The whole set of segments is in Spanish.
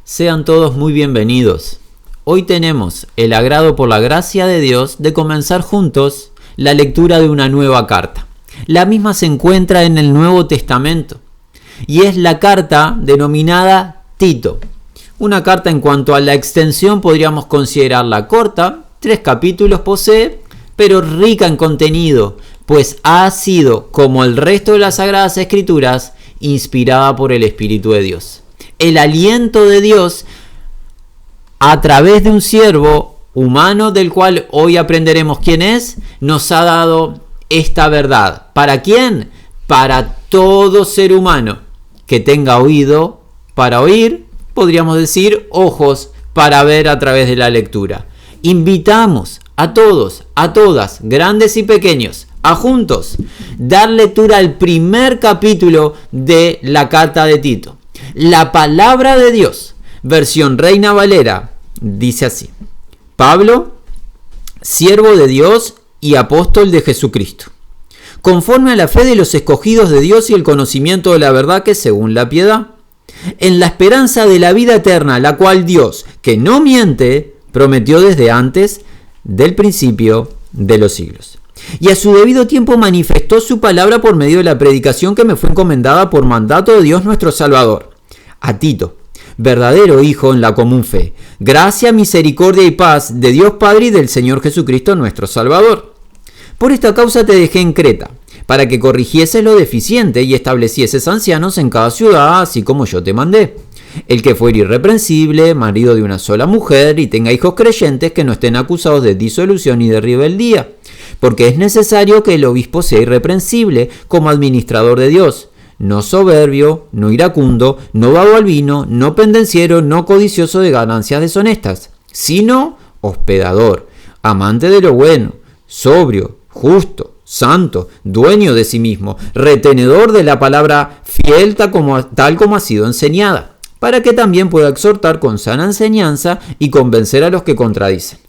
Sean todos muy bienvenidos. Hoy tenemos el agrado por la gracia de Dios de comenzar juntos la lectura de una nueva carta. La misma se encuentra en el Nuevo Testamento y es la carta denominada Tito. Una carta en cuanto a la extensión podríamos considerarla corta, 3 capítulos posee, pero rica en contenido, pues ha sido, como el resto de las Sagradas Escrituras, inspirada por el Espíritu de Dios. El aliento de Dios a través de un siervo humano del cual hoy aprenderemos quién es, nos ha dado esta verdad. ¿Para quién? Para todo ser humano que tenga oído para oír, podríamos decir ojos para ver a través de la lectura. Invitamos a todos, a todas, grandes y pequeños, a juntos dar lectura al primer capítulo de la carta de Tito. La palabra de Dios, versión Reina Valera, dice así: Pablo, siervo de Dios y apóstol de Jesucristo, conforme a la fe de los escogidos de Dios y el conocimiento de la verdad que según la piedad, en la esperanza de la vida eterna, la cual Dios, que no miente, prometió desde antes del principio de los siglos. Y a su debido tiempo manifestó su palabra por medio de la predicación que me fue encomendada por mandato de Dios nuestro Salvador. A Tito, verdadero hijo en la común fe, gracia, misericordia y paz de Dios Padre y del Señor Jesucristo nuestro Salvador. Por esta causa te dejé en Creta, para que corrigieses lo deficiente y establecieses ancianos en cada ciudad, así como yo te mandé. El que fuere irreprensible, marido de una sola mujer, y tenga hijos creyentes que no estén acusados de disolución y de rebeldía, porque es necesario que el obispo sea irreprensible como administrador de Dios, no soberbio, no iracundo, no vago al vino, no pendenciero, no codicioso de ganancias deshonestas, sino hospedador, amante de lo bueno, sobrio, justo, santo, dueño de sí mismo, retenedor de la palabra, fiel tal como ha sido enseñada, para que también pueda exhortar con sana enseñanza y convencer a los que contradicen.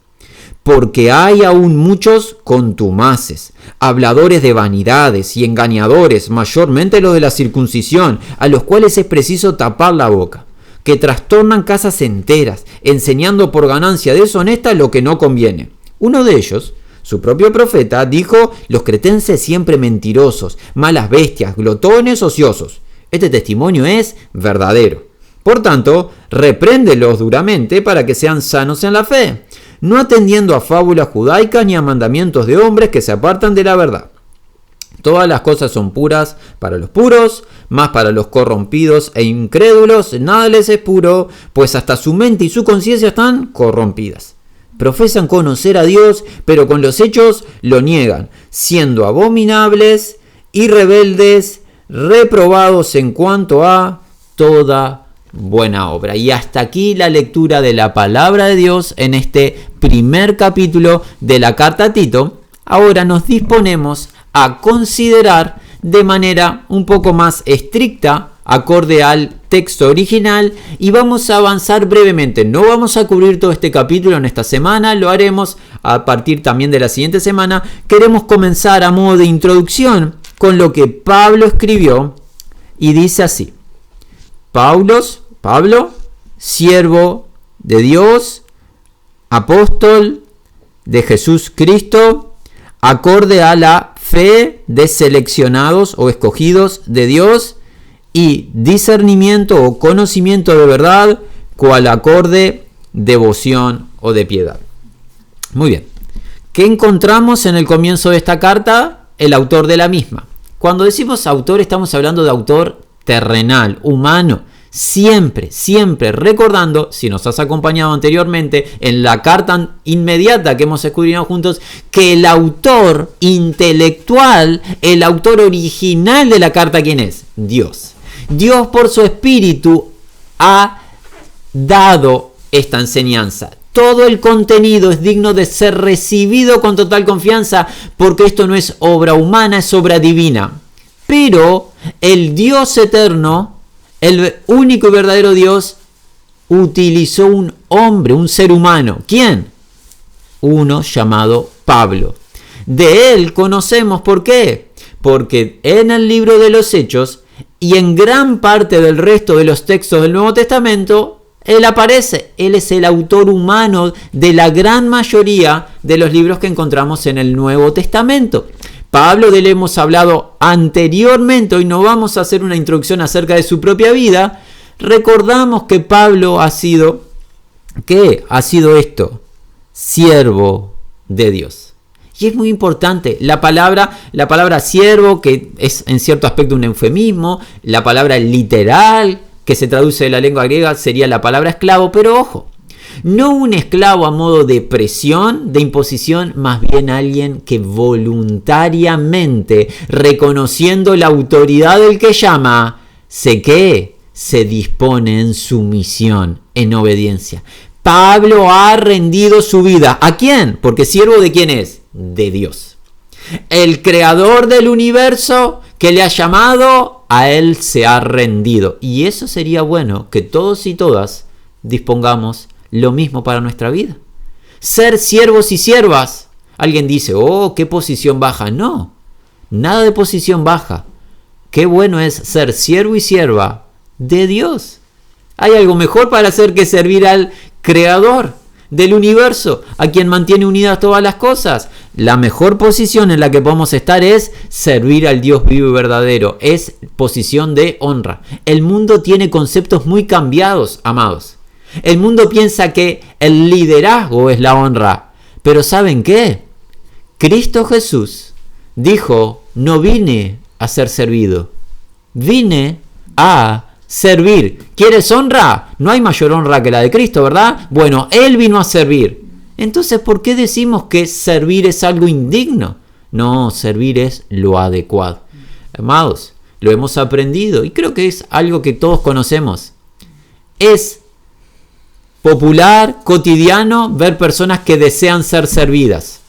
Porque hay aún muchos contumaces, habladores de vanidades y engañadores, mayormente los de la circuncisión, a los cuales es preciso tapar la boca, que trastornan casas enteras, enseñando por ganancia deshonesta lo que no conviene. Uno de ellos, su propio profeta, dijo: los cretenses siempre mentirosos, malas bestias, glotones, ociosos. Este testimonio es verdadero. Por tanto, repréndelos duramente para que sean sanos en la fe, no atendiendo a fábulas judaicas ni a mandamientos de hombres que se apartan de la verdad. Todas las cosas son puras para los puros, mas para los corrompidos e incrédulos nada les es puro, pues hasta su mente y su conciencia están corrompidas. Profesan conocer a Dios, pero con los hechos lo niegan, siendo abominables y rebeldes, reprobados en cuanto a toda buena obra. Y hasta aquí la lectura de la palabra de Dios en este primer capítulo de la carta a Tito. Ahora nos disponemos a considerar de manera un poco más estricta, acorde al texto original, y vamos a avanzar brevemente. No vamos a cubrir todo este capítulo en esta semana, lo haremos a partir también de la siguiente semana. Queremos comenzar a modo de introducción con lo que Pablo escribió, y dice así: Pablo, siervo de Dios, apóstol de Jesucristo, acorde a la fe de seleccionados o escogidos de Dios, y discernimiento o conocimiento de verdad, cual acorde devoción o de piedad. Muy bien. ¿Qué encontramos en el comienzo de esta carta? El autor de la misma. Cuando decimos autor, estamos hablando de autor terrenal, humano. Siempre recordando, si nos has acompañado anteriormente en la carta inmediata que hemos escudriñado juntos, que el autor intelectual, el autor original de la carta, ¿quién es? Dios. Dios por su espíritu ha dado esta enseñanza. Todo el contenido es digno de ser recibido con total confianza, porque esto no es obra humana, es obra divina. Pero el Dios eterno, el único y verdadero Dios, utilizó un hombre, un ser humano. ¿Quién? Uno llamado Pablo. De él conocemos, ¿por qué? Porque en el libro de los Hechos y en gran parte del resto de los textos del Nuevo Testamento, Él aparece, Él es el autor humano de la gran mayoría de los libros que encontramos en el Nuevo Testamento. Pablo, de él hemos hablado anteriormente, hoy no vamos a hacer una introducción acerca de su propia vida. Recordamos que Pablo ha sido, ¿qué? Ha sido esto, siervo de Dios. Y es muy importante, la palabra siervo, que es en cierto aspecto un eufemismo, la palabra literal, que se traduce de la lengua griega, sería la palabra esclavo, pero ojo, no un esclavo a modo de presión, de imposición, más bien alguien que voluntariamente, reconociendo la autoridad del que llama, se dispone en sumisión, en obediencia. Pablo ha rendido su vida. ¿A quién? Porque siervo de quién es? De Dios. El creador del universo que le ha llamado, a él se ha rendido. Y eso sería bueno que todos y todas dispongamos lo mismo para nuestra vida. Ser siervos y siervas. Alguien dice, oh, qué posición baja. No, nada de posición baja. Qué bueno es ser siervo y sierva de Dios. ¿Hay algo mejor para hacer que servir al creador del universo, a quien mantiene unidas todas las cosas? La mejor posición en la que podemos estar es servir al Dios vivo y verdadero. Es posición de honra. El mundo tiene conceptos muy cambiados, amados. El mundo piensa que el liderazgo es la honra. Pero ¿saben qué? Cristo Jesús dijo, no vine a ser servido, vine a servir. ¿Quieres honra? No hay mayor honra que la de Cristo, ¿verdad? Bueno, Él vino a servir. Entonces, ¿por qué decimos que servir es algo indigno? No, servir es lo adecuado. Amados, lo hemos aprendido y creo que es algo que todos conocemos. Es popular, cotidiano, ver personas que desean ser servidas.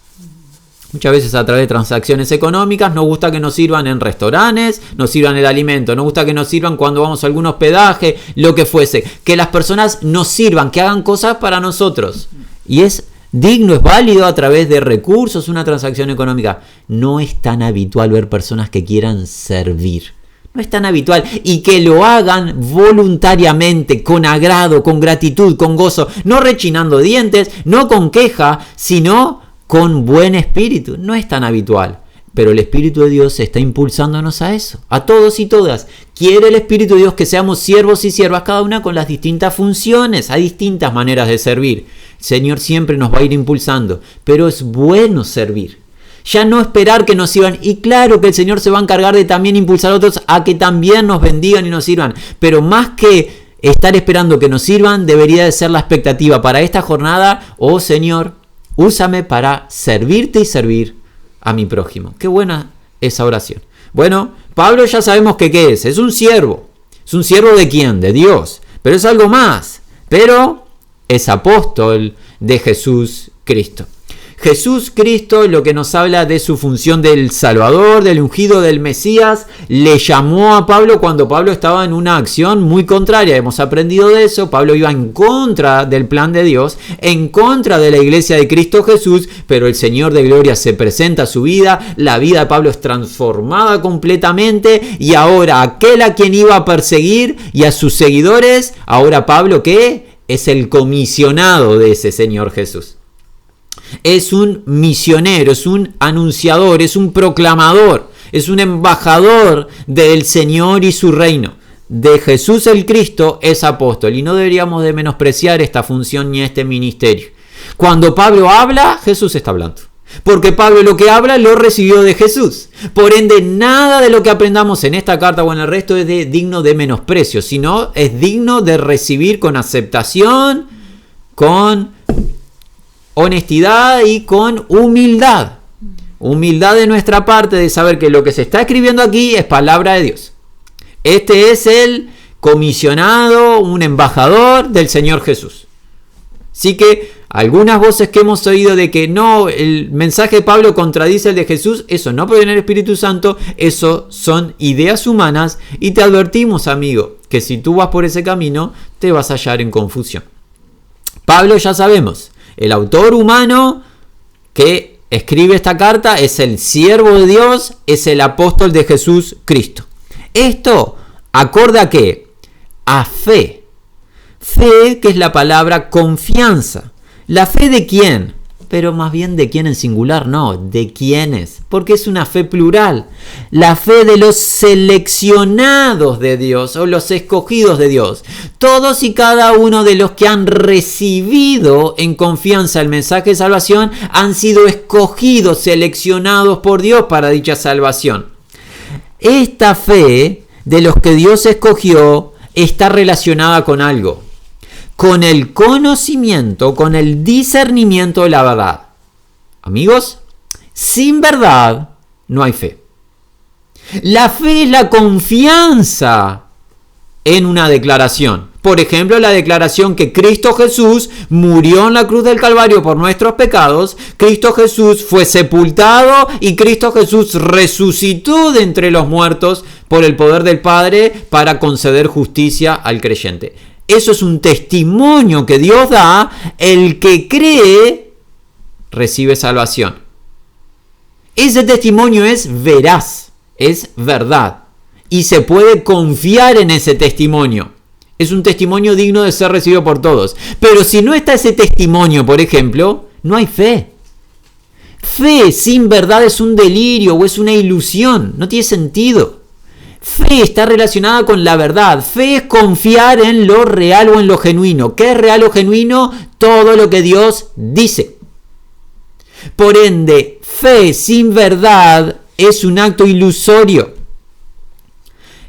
Muchas veces a través de transacciones económicas nos gusta que nos sirvan en restaurantes, nos sirvan el alimento, nos gusta que nos sirvan cuando vamos a algún hospedaje, lo que fuese. Que las personas nos sirvan, que hagan cosas para nosotros. Y es digno, es válido a través de recursos, una transacción económica. No es tan habitual ver personas que quieran servir. No es tan habitual. Y que lo hagan voluntariamente, con agrado, con gratitud, con gozo. No rechinando dientes, no con queja, sino con buen espíritu. No es tan habitual, pero el Espíritu de Dios está impulsándonos a eso, a todos y todas. Quiere el Espíritu de Dios que seamos siervos y siervas, cada una con las distintas funciones. Hay distintas maneras de servir. El Señor siempre nos va a ir impulsando, pero es bueno servir. Ya no esperar que nos sirvan, y claro que el Señor se va a encargar de también impulsar a otros a que también nos bendigan y nos sirvan, pero más que estar esperando que nos sirvan, debería de ser la expectativa para esta jornada: oh Señor, úsame para servirte y servir a mi prójimo. Qué buena esa oración. Bueno, Pablo ya sabemos que ¿qué es? Es un siervo. ¿Es un siervo de quién? De Dios. Pero es algo más. Pero es apóstol de Jesús Cristo. Jesús Cristo, lo que nos habla de su función del Salvador, del ungido, del Mesías, le llamó a Pablo cuando Pablo estaba en una acción muy contraria. Hemos aprendido de eso. Pablo iba en contra del plan de Dios, en contra de la iglesia de Cristo Jesús, pero el Señor de gloria se presenta a su vida. La vida de Pablo es transformada completamente, y ahora aquel a quien iba a perseguir y a sus seguidores, ahora Pablo, ¿qué? Es el comisionado de ese Señor Jesús. Es un misionero, es un anunciador, es un proclamador, es un embajador del Señor y su reino. De Jesús el Cristo es apóstol, y no deberíamos de menospreciar esta función ni este ministerio. Cuando Pablo habla, Jesús está hablando. Porque Pablo lo que habla lo recibió de Jesús. Por ende, nada de lo que aprendamos en esta carta o en el resto es digno de menosprecio, sino es digno de recibir con aceptación, con honestidad y con humildad. Humildad de nuestra parte, de saber que lo que se está escribiendo aquí es palabra de Dios. Este es el comisionado, un embajador del Señor Jesús. Así que algunas voces que hemos oído de que no, el mensaje de Pablo contradice el de Jesús, eso no proviene del Espíritu Santo, eso son ideas humanas, y te advertimos, amigo, que si tú vas por ese camino, te vas a hallar en confusión. Pablo, ya sabemos, el autor humano que escribe esta carta es el siervo de Dios, es el apóstol de Jesús Cristo. Esto, acorde a qué? A fe. Fe, que es la palabra confianza. ¿La fe de quién? Pero más bien de quién en singular, no, de quiénes, porque es una fe plural. La fe de los seleccionados de Dios o los escogidos de Dios. Todos y cada uno de los que han recibido en confianza el mensaje de salvación han sido escogidos, seleccionados por Dios para dicha salvación. Esta fe de los que Dios escogió está relacionada con algo. Con el conocimiento, con el discernimiento de la verdad. Amigos, sin verdad no hay fe. La fe es la confianza en una declaración. Por ejemplo, la declaración que Cristo Jesús murió en la cruz del Calvario por nuestros pecados, Cristo Jesús fue sepultado y Cristo Jesús resucitó de entre los muertos por el poder del Padre para conceder justicia al creyente. Eso es un testimonio que Dios da. El que cree recibe salvación. Ese testimonio es veraz, es verdad. Y se puede confiar en ese testimonio. Es un testimonio digno de ser recibido por todos. Pero si no está ese testimonio, por ejemplo, no hay fe. Fe sin verdad es un delirio o es una ilusión. No tiene sentido. Fe está relacionada con la verdad. Fe es confiar en lo real o en lo genuino. ¿Qué es real o genuino? Todo lo que Dios dice. Por ende, fe sin verdad es un acto ilusorio.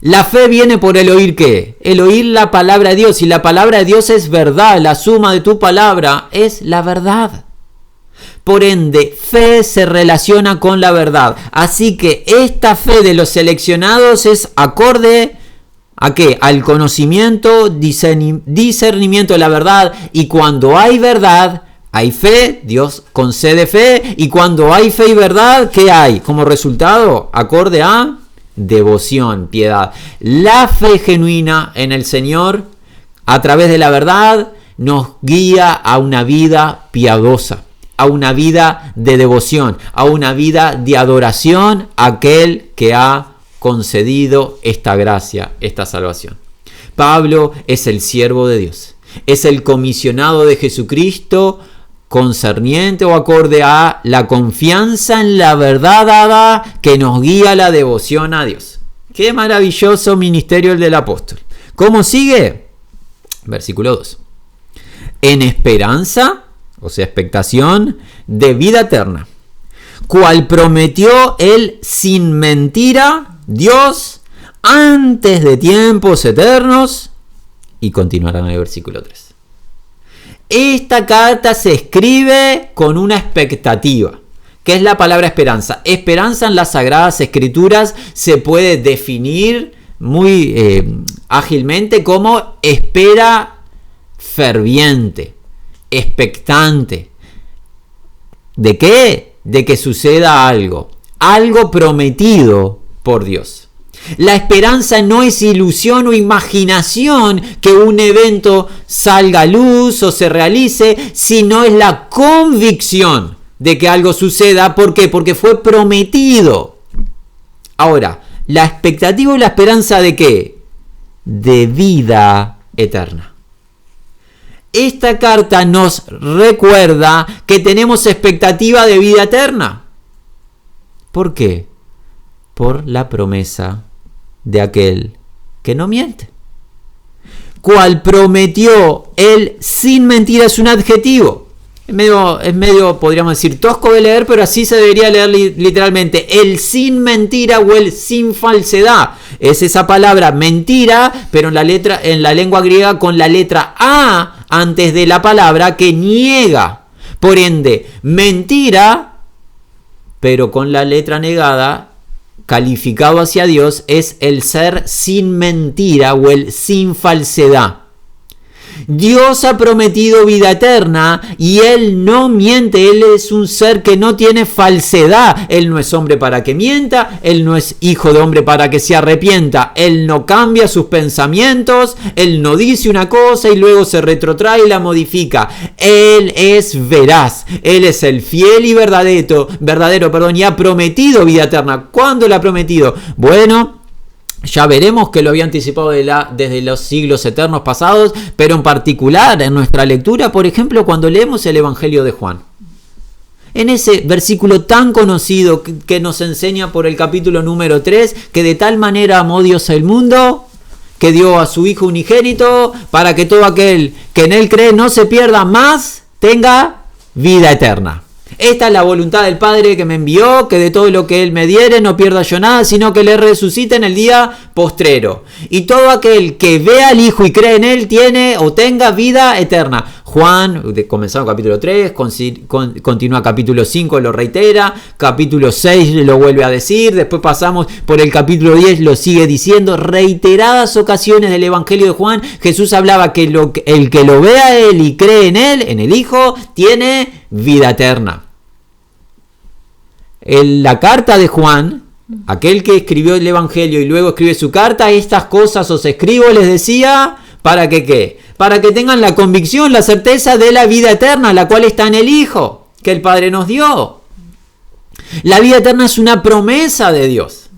La fe viene por el oír ¿qué? El oír la palabra de Dios. Y la palabra de Dios es verdad. La suma de tu palabra es la verdad. Por ende, fe se relaciona con la verdad. Así que esta fe de los seleccionados es acorde ¿a qué? Al conocimiento, discernimiento de la verdad. Y cuando hay verdad, hay fe, Dios concede fe. Y cuando hay fe y verdad, ¿qué hay? Como resultado, acorde a devoción, piedad. La fe genuina en el Señor, a través de la verdad, nos guía a una vida piadosa, a una vida de devoción, a una vida de adoración a aquel que ha concedido esta gracia, esta salvación. Pablo es el siervo de Dios, es el comisionado de Jesucristo concerniente o acorde a la confianza en la verdad dada que nos guía a la devoción a Dios. Qué maravilloso ministerio el del apóstol. ¿Cómo sigue? Versículo 2. En esperanza, o sea, expectación de vida eterna, cual prometió él sin mentira, Dios, antes de tiempos eternos, y continuará en el versículo 3. Esta carta se escribe con una expectativa. ¿Qué es la palabra esperanza? Esperanza en las Sagradas Escrituras se puede definir muy ágilmente como espera ferviente, expectante. ¿De qué? De que suceda algo prometido por Dios. La esperanza no es ilusión o imaginación que un evento salga a luz o se realice, sino es la convicción de que algo suceda. ¿Por qué? Porque fue prometido. Ahora, la expectativa y la esperanza ¿de qué? De vida eterna. Esta carta nos recuerda que tenemos expectativa de vida eterna. ¿Por qué? Por la promesa de aquel que no miente. Cual prometió él sin mentira es un adjetivo. Es medio, podríamos decir, tosco de leer, pero así se debería leer literalmente. El sin mentira o el sin falsedad. Es esa palabra mentira, pero en la lengua griega con la letra A antes de la palabra que niega. Por ende, mentira, pero con la letra negada, calificado hacia Dios, es el ser sin mentira o el sin falsedad. Dios ha prometido vida eterna y Él no miente. Él es un ser que no tiene falsedad. Él no es hombre para que mienta. Él no es hijo de hombre para que se arrepienta. Él no cambia sus pensamientos. Él no dice una cosa y luego se retrotrae y la modifica. Él es veraz. Él es el fiel y verdadero, y ha prometido vida eterna. ¿Cuándo la ha prometido? Bueno, Ya veremos que lo había anticipado desde los siglos eternos pasados, pero en particular en nuestra lectura, por ejemplo, cuando leemos el Evangelio de Juan. En ese versículo tan conocido que nos enseña por el capítulo número 3, que de tal manera amó Dios al mundo, que dio a su Hijo unigénito, para que todo aquel que en Él cree no se pierda más, tenga vida eterna. Esta es la voluntad del Padre que me envió, que de todo lo que Él me diere no pierda yo nada, sino que le resucite en el día postrero. Y todo aquel que vea al Hijo y cree en Él tiene o tenga vida eterna. Juan, comenzando capítulo 3, continúa capítulo 5, lo reitera, capítulo 6 lo vuelve a decir, después pasamos por el capítulo 10, lo sigue diciendo. Reiteradas ocasiones del Evangelio de Juan, Jesús hablaba que el que lo vea a Él y cree en Él, en el Hijo, tiene vida eterna. En la carta de Juan, aquel que escribió el Evangelio y luego escribe su carta, estas cosas os escribo, les decía, ¿para que qué? Para que tengan la convicción, la certeza de la vida eterna, la cual está en el Hijo, que el Padre nos dio. La vida eterna es una promesa de Dios.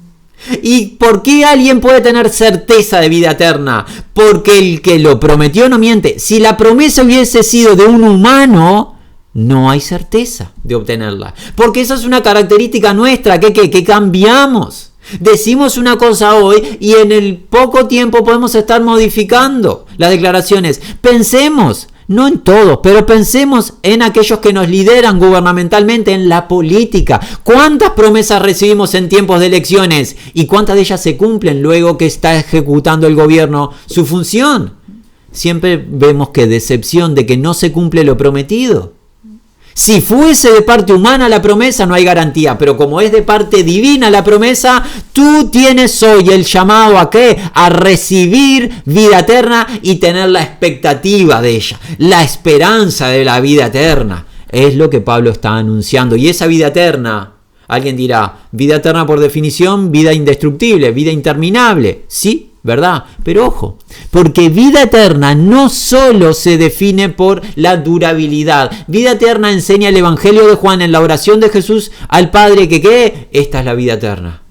¿Y por qué alguien puede tener certeza de vida eterna? Porque el que lo prometió no miente. Si la promesa hubiese sido de un humano, no hay certeza de obtenerla. Porque esa es una característica nuestra, que cambiamos. Decimos una cosa hoy y en el poco tiempo podemos estar modificando las declaraciones. Pensemos, no en todos, pero pensemos en aquellos que nos lideran gubernamentalmente, en la política. ¿Cuántas promesas recibimos en tiempos de elecciones? ¿Y cuántas de ellas se cumplen luego que está ejecutando el gobierno su función? Siempre vemos que decepción de que no se cumple lo prometido. Si fuese de parte humana la promesa, no hay garantía, pero como es de parte divina la promesa, tú tienes hoy el llamado ¿a qué? A recibir vida eterna y tener la expectativa de ella, la esperanza de la vida eterna. Es lo que Pablo está anunciando. Y esa vida eterna, alguien dirá, vida eterna por definición, vida indestructible, vida interminable. Sí, ¿verdad? Pero ojo, porque vida eterna no solo se define por la durabilidad. Vida eterna enseña el Evangelio de Juan en la oración de Jesús al Padre que ¿qué? Esta es la vida eterna.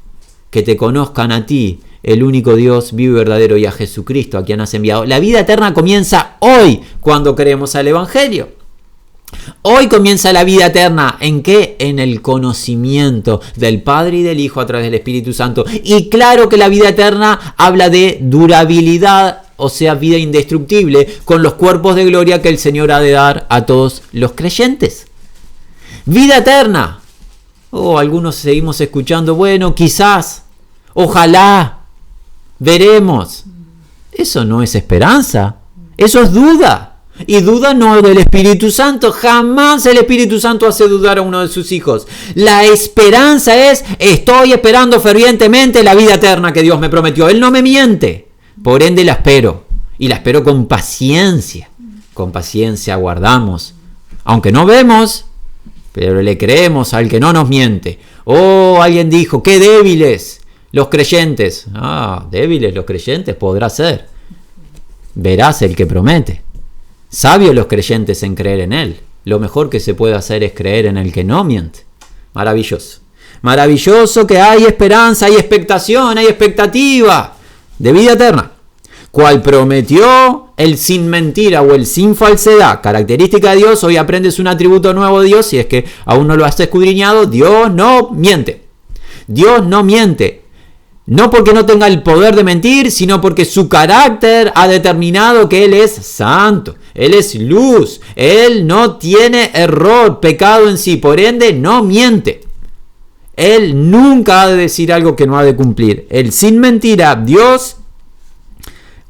Que te conozcan a ti, el único Dios vivo y verdadero, y a Jesucristo a quien has enviado. La vida eterna comienza hoy cuando creemos al Evangelio. Hoy comienza la vida eterna. ¿En qué? En el conocimiento del Padre y del Hijo a través del Espíritu Santo. Y claro que la vida eterna habla de durabilidad, o sea, vida indestructible, con los cuerpos de gloria que el Señor ha de dar a todos los creyentes. Vida eterna. Algunos seguimos escuchando, bueno, quizás, ojalá, veremos. Eso no es esperanza, eso es duda. Y duda no del Espíritu Santo. Jamás el Espíritu Santo hace dudar a uno de sus hijos. La esperanza es, estoy esperando fervientemente la vida eterna que Dios me prometió. Él no me miente. Por ende la espero. Y la espero con paciencia. Con paciencia aguardamos. Aunque no vemos, pero le creemos al que no nos miente. Alguien dijo, qué débiles los creyentes. Débiles los creyentes podrá ser. Verás el que promete. Sabios los creyentes en creer en Él. Lo mejor que se puede hacer es creer en el que no miente. Maravilloso. Maravilloso que hay esperanza, hay expectación, hay expectativa de vida eterna. Cual prometió el sin mentira o el sin falsedad. Característica de Dios. Hoy aprendes un atributo nuevo de Dios. Si es que aún no lo has escudriñado, Dios no miente. Dios no miente. No porque no tenga el poder de mentir, sino porque su carácter ha determinado que Él es santo, Él es luz, Él no tiene error, pecado en sí, por ende no miente. Él nunca ha de decir algo que no ha de cumplir. El sin mentira, Dios,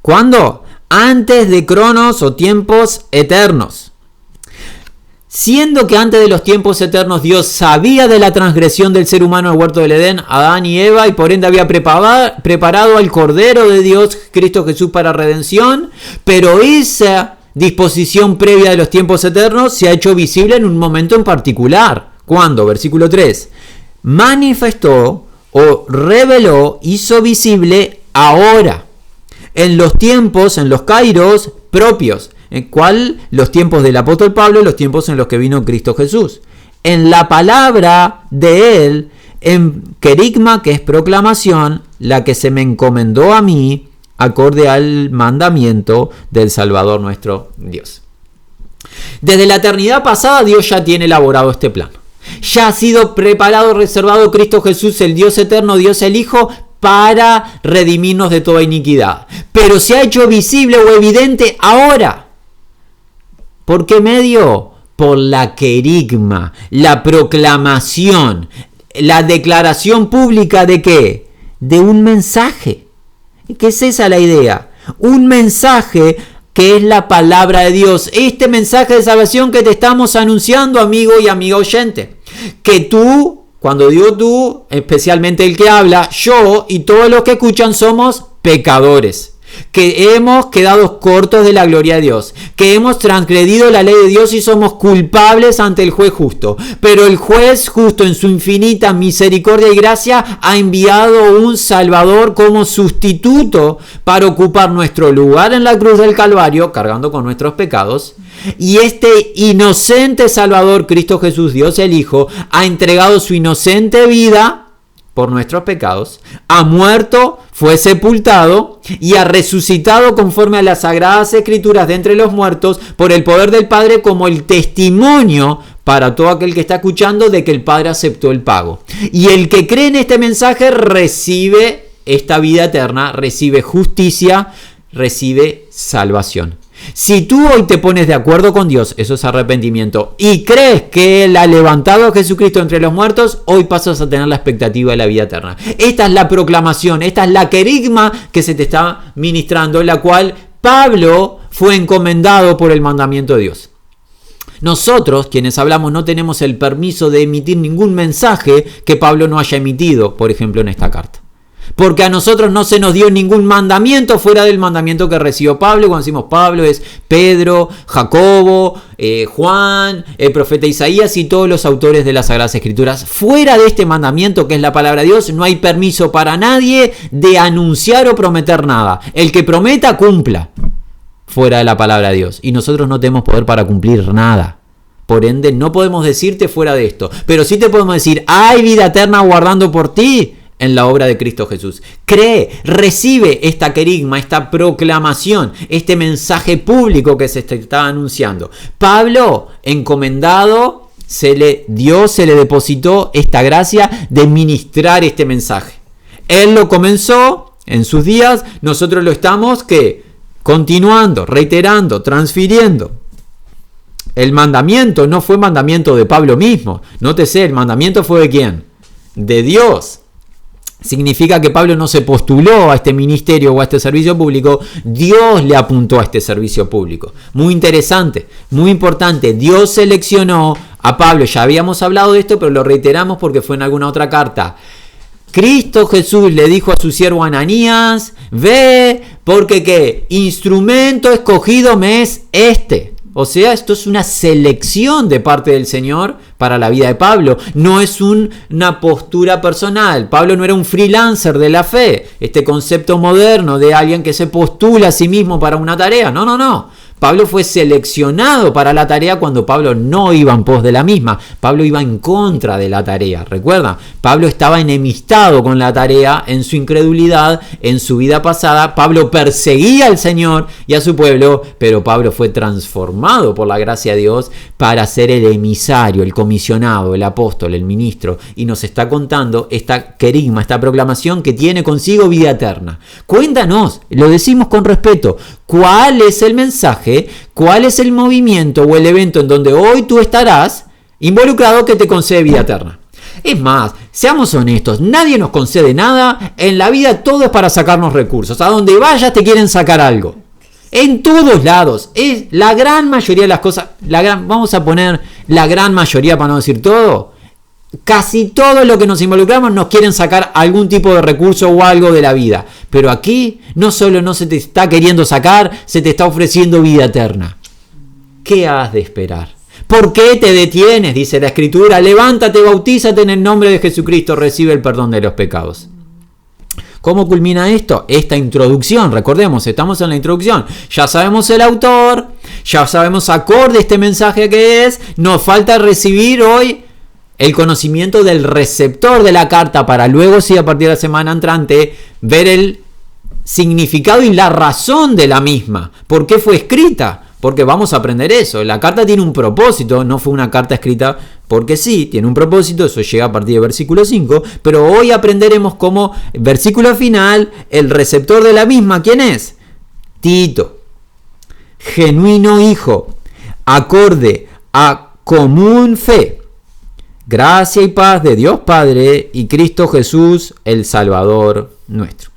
¿cuándo? Antes de cronos o tiempos eternos. Siendo que antes de los tiempos eternos Dios sabía de la transgresión del ser humano en el huerto del Edén, Adán y Eva, y por ende había preparado al Cordero de Dios, Cristo Jesús, para redención, pero esa disposición previa de los tiempos eternos se ha hecho visible en un momento en particular. ¿Cuándo? Versículo 3. Manifestó o reveló, hizo visible ahora, en los tiempos, en los kairos propios. ¿En cuál? Los tiempos del apóstol Pablo y los tiempos en los que vino Cristo Jesús. En la palabra de Él, en querigma, que es proclamación, la que se me encomendó a mí, acorde al mandamiento del Salvador nuestro Dios. Desde la eternidad pasada Dios ya tiene elaborado este plan. Ya ha sido preparado, reservado Cristo Jesús, el Dios eterno, Dios el Hijo, para redimirnos de toda iniquidad. Pero se ha hecho visible o evidente ahora. ¿Por qué medio? Por la querigma, la proclamación, la declaración pública de ¿qué? De un mensaje. ¿Qué es esa la idea? Un mensaje que es la palabra de Dios. Este mensaje de salvación que te estamos anunciando, amigo y amiga oyente. Que tú, cuando digo tú, especialmente el que habla, yo y todos los que escuchan somos pecadores. Que hemos quedado cortos de la gloria de Dios, que hemos transgredido la ley de Dios y somos culpables ante el juez justo. Pero el juez justo, en su infinita misericordia y gracia, ha enviado un Salvador como sustituto para ocupar nuestro lugar en la cruz del Calvario, cargando con nuestros pecados. Y este inocente Salvador, Cristo Jesús, Dios el Hijo, ha entregado su inocente vida por nuestros pecados, ha muerto, fue sepultado y ha resucitado conforme a las sagradas escrituras de entre los muertos por el poder del Padre, como el testimonio para todo aquel que está escuchando de que el Padre aceptó el pago. Y el que cree en este mensaje recibe esta vida eterna, recibe justicia, recibe salvación. Si tú hoy te pones de acuerdo con Dios, eso es arrepentimiento, y crees que Él ha levantado a Jesucristo entre los muertos, hoy pasas a tener la expectativa de la vida eterna. Esta es la proclamación, esta es la querigma que se te está ministrando, en la cual Pablo fue encomendado por el mandamiento de Dios. Nosotros, quienes hablamos, no tenemos el permiso de emitir ningún mensaje que Pablo no haya emitido, por ejemplo, en esta carta. Porque a nosotros no se nos dio ningún mandamiento fuera del mandamiento que recibió Pablo. Cuando decimos Pablo es Pedro, Jacobo, Juan, el profeta Isaías y todos los autores de las Sagradas Escrituras. Fuera de este mandamiento que es la palabra de Dios, no hay permiso para nadie de anunciar o prometer nada. El que prometa, cumpla. Fuera de la palabra de Dios. Y nosotros no tenemos poder para cumplir nada. Por ende, no podemos decirte fuera de esto. Pero sí te podemos decir, hay vida eterna guardando por ti en la obra de Cristo Jesús. Cree, recibe esta querigma, esta proclamación, este mensaje público que se está anunciando. Pablo, encomendado, Dios se le depositó esta gracia de ministrar este mensaje. Él lo comenzó en sus días, nosotros lo estamos continuando, reiterando, transfiriendo. El mandamiento no fue mandamiento de Pablo mismo. Nótese, el mandamiento fue ¿de quién? De Dios. Significa que Pablo no se postuló a este ministerio o a este servicio público, Dios le apuntó a este servicio público. Muy interesante, muy importante. Dios seleccionó a Pablo, ya habíamos hablado de esto, pero lo reiteramos porque fue en alguna otra carta. Cristo Jesús le dijo a su siervo Ananías, ve, porque ¿qué? Instrumento escogido me es este. O sea, esto es una selección de parte del Señor para la vida de Pablo. No es una postura personal. Pablo no era un freelancer de la fe. Este concepto moderno de alguien que se postula a sí mismo para una tarea. No. Pablo fue seleccionado para la tarea cuando Pablo no iba en pos de la misma. Pablo iba en contra de la tarea. ¿Recuerda? Pablo estaba enemistado con la tarea en su incredulidad, en su vida pasada. Pablo perseguía al Señor y a su pueblo, pero Pablo fue transformado por la gracia de Dios para ser el emisario, el comisionado, el apóstol, el ministro. Y nos está contando esta querigma, esta proclamación que tiene consigo vida eterna. Cuéntanos, lo decimos con respeto, ¿cuál es el mensaje? ¿Cuál es el movimiento o el evento en donde hoy tú estarás involucrado que te concede vida eterna? Es más, seamos honestos, nadie nos concede nada. En la vida todo es para sacarnos recursos. A donde vayas te quieren sacar algo. En todos lados. Es la gran mayoría de las cosas. Vamos a poner la gran mayoría para no decir todo. Casi todo lo que nos involucramos nos quieren sacar algún tipo de recurso o algo de la vida. Pero aquí no solo no se te está queriendo sacar, se te está ofreciendo vida eterna. ¿Qué has de esperar? ¿Por qué te detienes? Dice la Escritura. Levántate, bautízate en el nombre de Jesucristo, recibe el perdón de los pecados. ¿Cómo culmina esto? Esta introducción, recordemos, estamos en la introducción. Ya sabemos el autor, ya sabemos acorde este mensaje que es. Nos falta recibir hoy el conocimiento del receptor de la carta para luego, sí, a partir de la semana entrante, ver el significado y la razón de la misma. ¿Por qué fue escrita? Porque vamos a aprender eso. La carta tiene un propósito, no fue una carta escrita porque sí, tiene un propósito, eso llega a partir del versículo 5, pero hoy aprenderemos cómo, versículo final, el receptor de la misma, ¿quién es? Tito, genuino hijo, acorde a común fe, gracia y paz de Dios Padre y Cristo Jesús, el Salvador nuestro.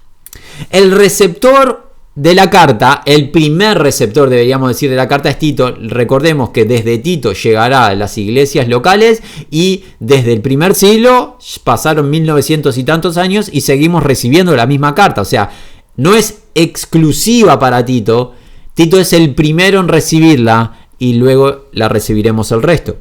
El receptor de la carta, el primer receptor, deberíamos decir, de la carta es Tito. Recordemos que desde Tito llegará a las iglesias locales y desde el primer siglo pasaron 1900 y tantos años y seguimos recibiendo la misma carta. O sea, no es exclusiva para Tito. Tito es el primero en recibirla y luego la recibiremos el resto.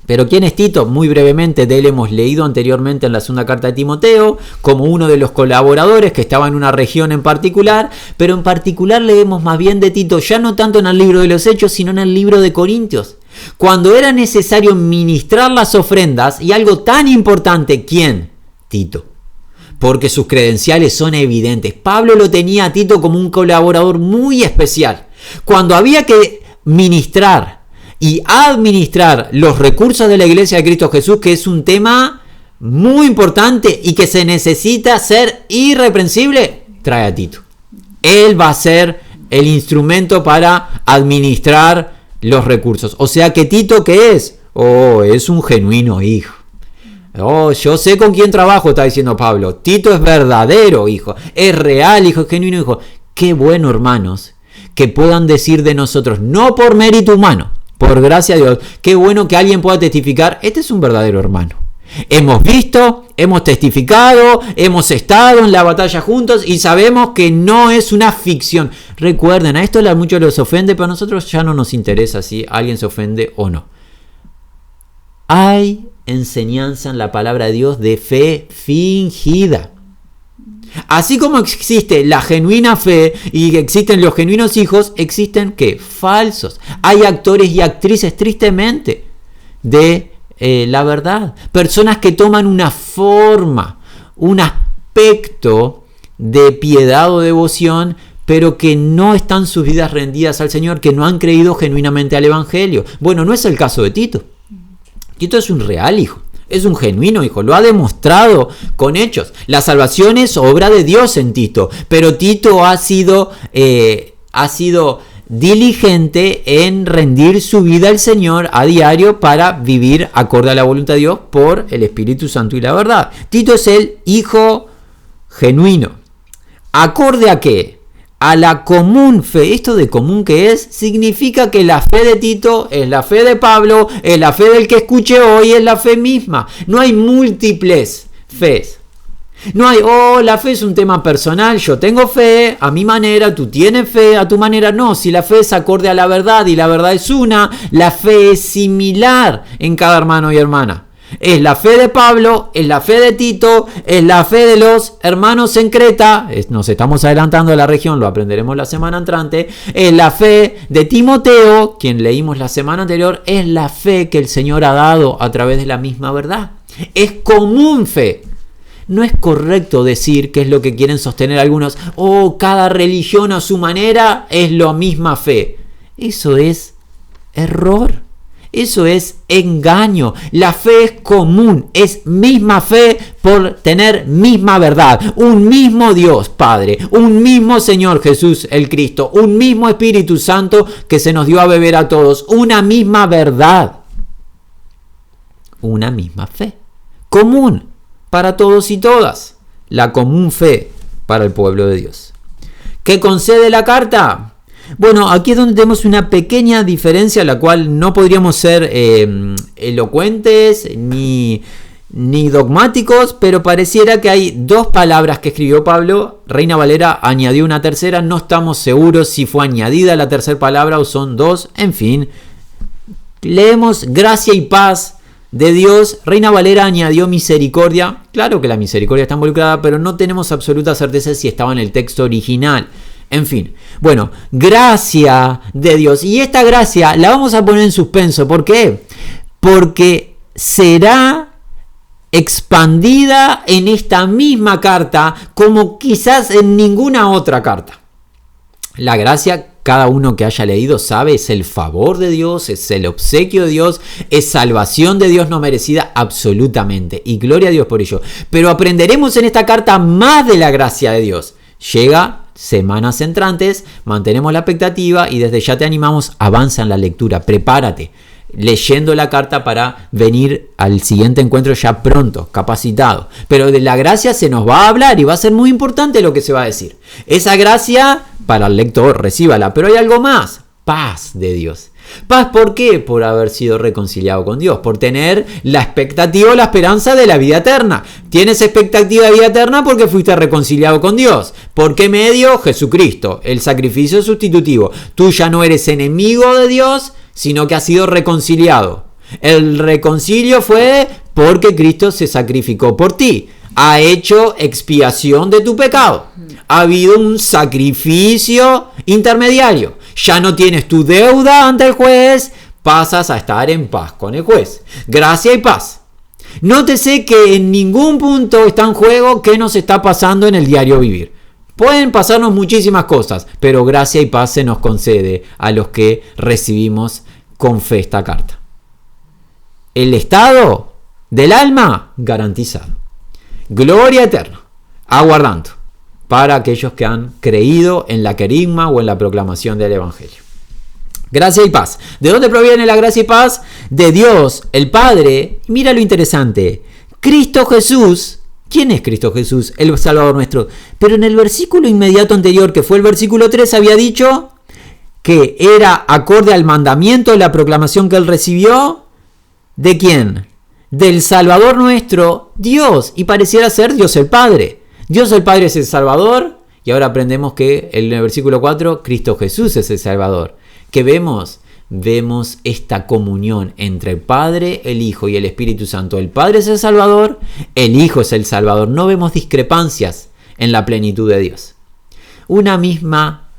Pero ¿quién es Tito? Muy brevemente, de él hemos leído anteriormente en la segunda carta de Timoteo, como uno de los colaboradores que estaba en una región en particular, pero en particular leemos más bien de Tito, ya no tanto en el libro de los Hechos, sino en el libro de Corintios. Cuando era necesario ministrar las ofrendas, y algo tan importante, ¿quién? Tito. Porque sus credenciales son evidentes. Pablo lo tenía a Tito como un colaborador muy especial. Cuando había que ministrar y administrar los recursos de la Iglesia de Cristo Jesús, que es un tema muy importante y que se necesita ser irreprensible, trae a Tito. Él va a ser el instrumento para administrar los recursos. O sea que Tito, ¿qué es? Oh, es un genuino hijo. Oh, yo sé con quién trabajo, está diciendo Pablo. Tito es verdadero hijo, es real hijo, es genuino hijo. Qué bueno, hermanos, que puedan decir de nosotros, no por mérito humano, por gracia de Dios, qué bueno que alguien pueda testificar, este es un verdadero hermano. Hemos visto, hemos testificado, hemos estado en la batalla juntos y sabemos que no es una ficción. Recuerden, a esto a muchos les ofende, pero a nosotros ya no nos interesa si alguien se ofende o no. Hay enseñanza en la palabra de Dios de fe fingida. Así como existe la genuina fe y existen los genuinos hijos, existen ¿qué? Falsos. Hay actores y actrices, tristemente, de la verdad. Personas que toman una forma, un aspecto de piedad o devoción, pero que no están sus vidas rendidas al Señor, que no han creído genuinamente al Evangelio. Bueno, no es el caso de Tito. Tito es un real hijo. Es un genuino hijo, lo ha demostrado con hechos. La salvación es obra de Dios en Tito, pero Tito ha sido diligente en rendir su vida al Señor a diario para vivir acorde a la voluntad de Dios por el Espíritu Santo y la verdad. Tito es el hijo genuino. ¿Acorde a qué? A la común fe. Esto de común que es, significa que la fe de Tito es la fe de Pablo, es la fe del que escuche hoy, es la fe misma. No hay múltiples fes. No hay, la fe es un tema personal, yo tengo fe a mi manera, tú tienes fe a tu manera. No, si la fe es acorde a la verdad y la verdad es una, la fe es similar en cada hermano y hermana. Es la fe de Pablo, es la fe de Tito, es la fe de los hermanos en Creta, nos estamos adelantando a la región, lo aprenderemos la semana entrante, es la fe de Timoteo, quien leímos la semana anterior, es la fe que el Señor ha dado a través de la misma verdad. Es común fe. No es correcto decir, que es lo que quieren sostener algunos, cada religión a su manera es la misma fe. Eso es error. Eso es engaño. La fe es común, es misma fe por tener misma verdad. Un mismo Dios Padre, un mismo Señor Jesús el Cristo, un mismo Espíritu Santo que se nos dio a beber a todos. Una misma verdad. Una misma fe. Común para todos y todas. La común fe para el pueblo de Dios. ¿Qué concede la carta? Bueno, aquí es donde tenemos una pequeña diferencia, la cual no podríamos ser elocuentes ni dogmáticos, pero pareciera que hay dos palabras que escribió Pablo. Reina Valera añadió una tercera, no estamos seguros si fue añadida la tercera palabra o son dos, en fin. Leemos gracia y paz de Dios. Reina Valera añadió misericordia. Claro que la misericordia está involucrada, pero no tenemos absoluta certeza si estaba en el texto original. En fin, bueno, gracia de Dios. Y esta gracia la vamos a poner en suspenso. ¿Por qué? Porque será expandida en esta misma carta como quizás en ninguna otra carta. La gracia, cada uno que haya leído sabe, es el favor de Dios, es el obsequio de Dios, es salvación de Dios no merecida absolutamente. Y gloria a Dios por ello. Pero aprenderemos en esta carta más de la gracia de Dios. Llega semanas entrantes, mantenemos la expectativa y desde ya te animamos, avanza en la lectura, prepárate. Leyendo la carta para venir al siguiente encuentro ya pronto, capacitado. Pero de la gracia se nos va a hablar y va a ser muy importante lo que se va a decir. Esa gracia para el lector, recíbala. Pero hay algo más, paz de Dios. Paz, ¿por qué? Por haber sido reconciliado con Dios, por tener la expectativa o la esperanza de la vida eterna. Tienes expectativa de vida eterna porque fuiste reconciliado con Dios. ¿Por qué medio? Jesucristo, el sacrificio sustitutivo. Tú ya no eres enemigo de Dios, sino que has sido reconciliado. El reconcilio fue porque Cristo se sacrificó por ti. Ha hecho expiación de tu pecado. Ha habido un sacrificio intermediario. Ya no tienes tu deuda ante el juez, pasas a estar en paz con el juez. Gracia y paz. Nótese que en ningún punto está en juego qué nos está pasando en el diario vivir. Pueden pasarnos muchísimas cosas, pero gracia y paz se nos concede a los que recibimos con fe esta carta. El estado del alma garantizado. Gloria eterna, aguardando para aquellos que han creído en la querigma o en la proclamación del Evangelio. Gracia y paz. ¿De dónde proviene la gracia y paz? De Dios, el Padre. Mira lo interesante. Cristo Jesús. ¿Quién es Cristo Jesús? El Salvador nuestro. Pero en el versículo inmediato anterior, que fue el versículo 3, había dicho que era acorde al mandamiento de la proclamación que él recibió. ¿De quién? Del Salvador nuestro, Dios. Y pareciera ser Dios el Padre. Dios el Padre es el Salvador. Y ahora aprendemos que en el versículo 4, Cristo Jesús es el Salvador. ¿Qué vemos? Vemos esta comunión entre el Padre, el Hijo y el Espíritu Santo. El Padre es el Salvador, el Hijo es el Salvador. No vemos discrepancias en la plenitud de Dios. Una misma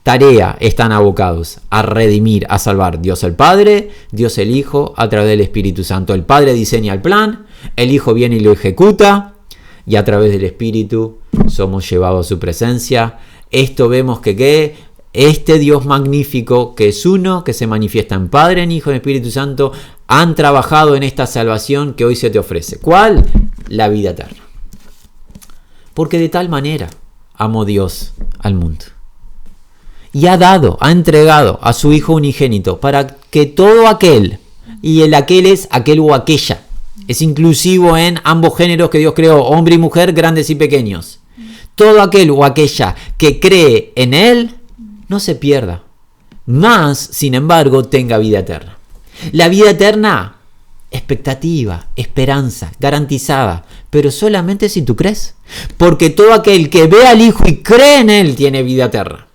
tarea están abocados a redimir, a salvar. Dios el Padre, Dios el Hijo, a través del Espíritu Santo. El Padre diseña el plan, el Hijo viene y lo ejecuta, y a través del Espíritu somos llevados a su presencia. Esto vemos que este Dios magnífico, que es uno, que se manifiesta en Padre, en Hijo y en Espíritu Santo, han trabajado en esta salvación que hoy se te ofrece. ¿Cuál? La vida eterna. Porque de tal manera amó Dios al mundo. Y ha entregado a su Hijo unigénito para que todo aquel, y el aquel es aquel o aquella, es inclusivo en ambos géneros que Dios creó, hombre y mujer, grandes y pequeños. Todo aquel o aquella que cree en Él, no se pierda, mas, sin embargo, tenga vida eterna. La vida eterna, expectativa, esperanza, garantizada, pero solamente si tú crees. Porque todo aquel que ve al Hijo y cree en Él tiene vida eterna.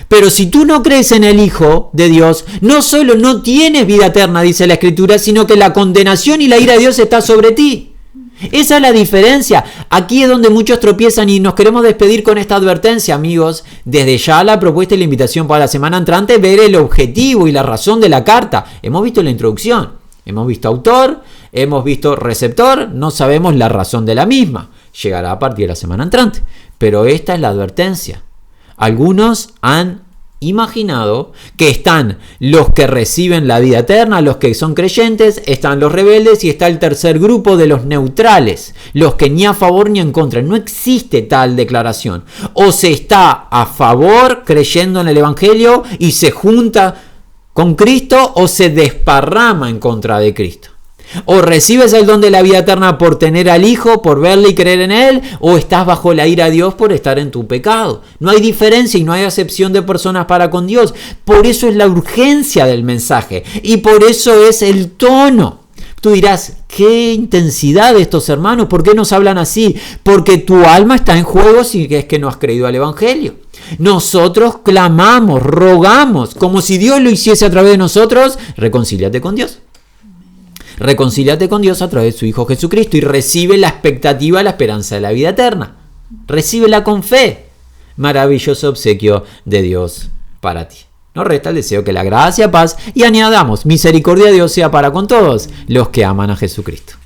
Pero si tú no crees en el Hijo de Dios, no solo no tienes vida eterna, dice la Escritura, sino que la condenación y la ira de Dios está sobre ti. Esa es la diferencia. Aquí es donde muchos tropiezan y nos queremos despedir con esta advertencia, amigos. Desde ya la propuesta y la invitación para la semana entrante, ver el objetivo y la razón de la carta. Hemos visto la introducción, hemos visto autor, hemos visto receptor, no sabemos la razón de la misma. Llegará a partir de la semana entrante. Pero esta es la advertencia. Algunos han imaginado que están los que reciben la vida eterna, los que son creyentes, están los rebeldes y está el tercer grupo de los neutrales, los que ni a favor ni en contra. No existe tal declaración. O se está a favor creyendo en el Evangelio y se junta con Cristo, o se desparrama en contra de Cristo. O recibes el don de la vida eterna por tener al Hijo, por verle y creer en Él, o estás bajo la ira de Dios por estar en tu pecado. No hay diferencia y no hay acepción de personas para con Dios. Por eso es la urgencia del mensaje y por eso es el tono. Tú dirás, ¿qué intensidad de estos hermanos? ¿Por qué nos hablan así? Porque tu alma está en juego si es que no has creído al Evangelio. Nosotros clamamos, rogamos, como si Dios lo hiciese a través de nosotros, reconcíliate con Dios. Reconcíliate con Dios a través de su Hijo Jesucristo y recibe la expectativa, la esperanza de la vida eterna. Recíbela con fe. Maravilloso obsequio de Dios para ti. Nos resta el deseo que la gracia, paz y añadamos misericordia de Dios sea para con todos los que aman a Jesucristo.